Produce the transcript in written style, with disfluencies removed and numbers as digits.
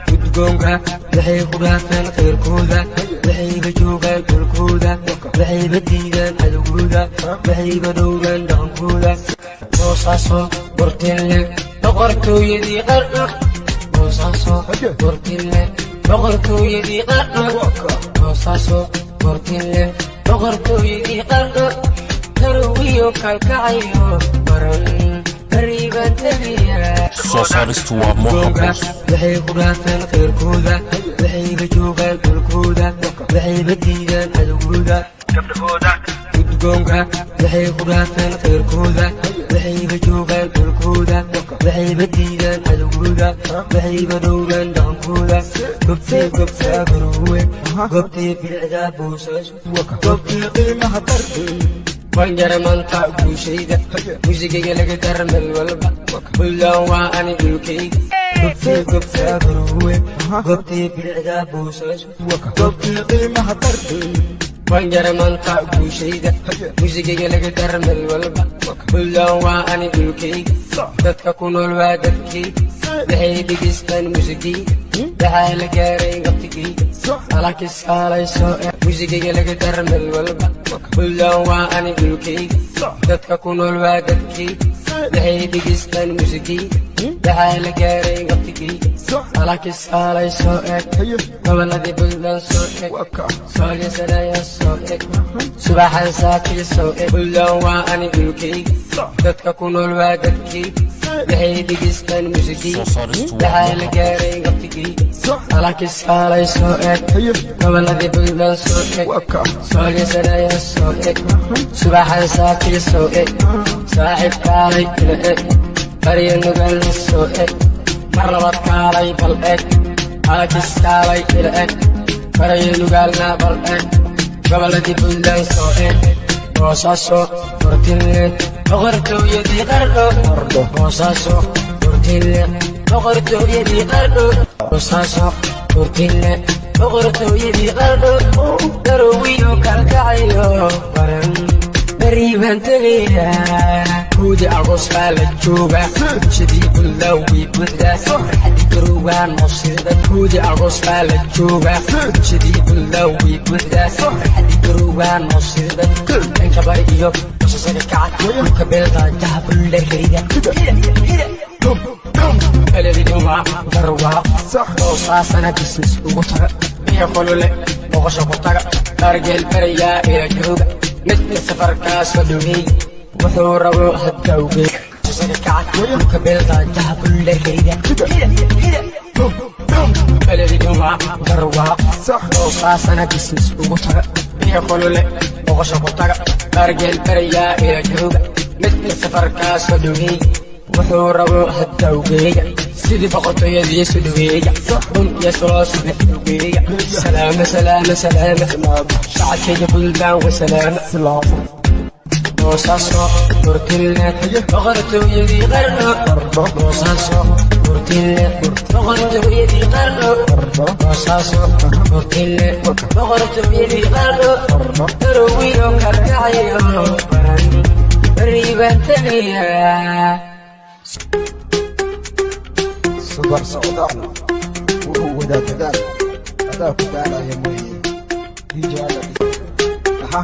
gudgoonka waxay ku dhaafeen khayrkooda waxayba joogaan dhulkooda waxayba diidaan cadowgooda waxayba dhowraan dhaqankooda boosaaso bortille boqortooyadii qarno boosaaso bortille boqortooyadii qarno boosaaso bortille boqortooyadii qarno tarowiyo kalkacayo baran Socialist waa Mohammed waxay ku dhaafeen khayrkooda waxayba joogaan dhulkooda waxayba diidaan cadowgooda gudgoonka waxay ku dhaafeen khayrkooda waxayba joogaan dhulkooda waxayba diidaan cadowgooda waxayba dhowraan dhaqankooda gobtee gobtaa garowe gobtee bilicdaa boosaaso gobtee qiimaha dartay wanjaramanta guushayda muusigayga laga darmel walba buntland waa ani dhulkayga gobtee gobtaa garowe gobtee bilicdaa boosaaso gobtee qiimaha dartay wanjaramanta guushayda muusigayga laga darmel walba buntland waa ani dhulkayga dadka ku nool waa dadkayga waxay dhegaystaan muusigayga waxaa la gaaray waqtigayga alakisaalayso muusigayga laga darmel walba buntland waa ani dhulkayga dadka ku nool waa dadkayga waxay dhegaystaan muusigayga waxaa la gaaray waqtigayga alakisaalayso goboladii buntland soo eg soolyasanaya soo eg subaxan saakii soo eg buntland waa ani dhulkayga dadka ku nool waa dadkayga waxay dhegaystaan muusigayga waxaa la gaaray waqtigayga alakisaalayso goboladii buntland soo eg soolyasanaya soo eg subaxan saakii soo eg saaxiib kaalay ila eg qarya nugalna soo eg mar labaad kaalay bal eg alakis kaalay ila eg qarya nugaalna bal eg goboladii buntland soo eg boosaaso bortille boqortooyadii qarno boosaaso bortille boqortooyadii qarno boosaaso bortille boqortooyadii qarno darowiyo kalkacayo baran bariibaan tegayaa kuudi agoos baa la jooga bulshadii buntland way buuxdaa farxadii garowgaan moosida kuudi agoos baa la jooga bulshadii buntland way buuxdaa farxadii garowgaan moosida dhanka bari iyo boosaasaga kaca dhulka beelqaantaha buldhargariga belediduma garwaa boosaasana bisnis ugu taga biyo kolole boqosho ku taga qaargeel barayaa ila jooga midka safarkaasoo dhaweey wuxuu rabo hadda ugeey boosaasaga kaca dhulka beelqaantaha buldhargariga belediduma garwaa boosaasana bisnis ugu taga biyo kolole boqosho ku taga qaargeel barayaa ila jooga midka safarkaasoo dhaweey wuxuu rabo hadda ugeeya sidii boqortooyadii soo dhaweeya bun iyo suloo subax ugeeya salaama salaama salaama shacabkayga buntland wa salaama boosaaso bortille boqortooyadii qarno boosaaso bortille boqortooyadii qarno boosaaso bortille boqortooyadii qarno darowiyo kalkacayo baran bariibaan tegayaa صبر صعدان وده كده هذا كده يا موي دي جاله اها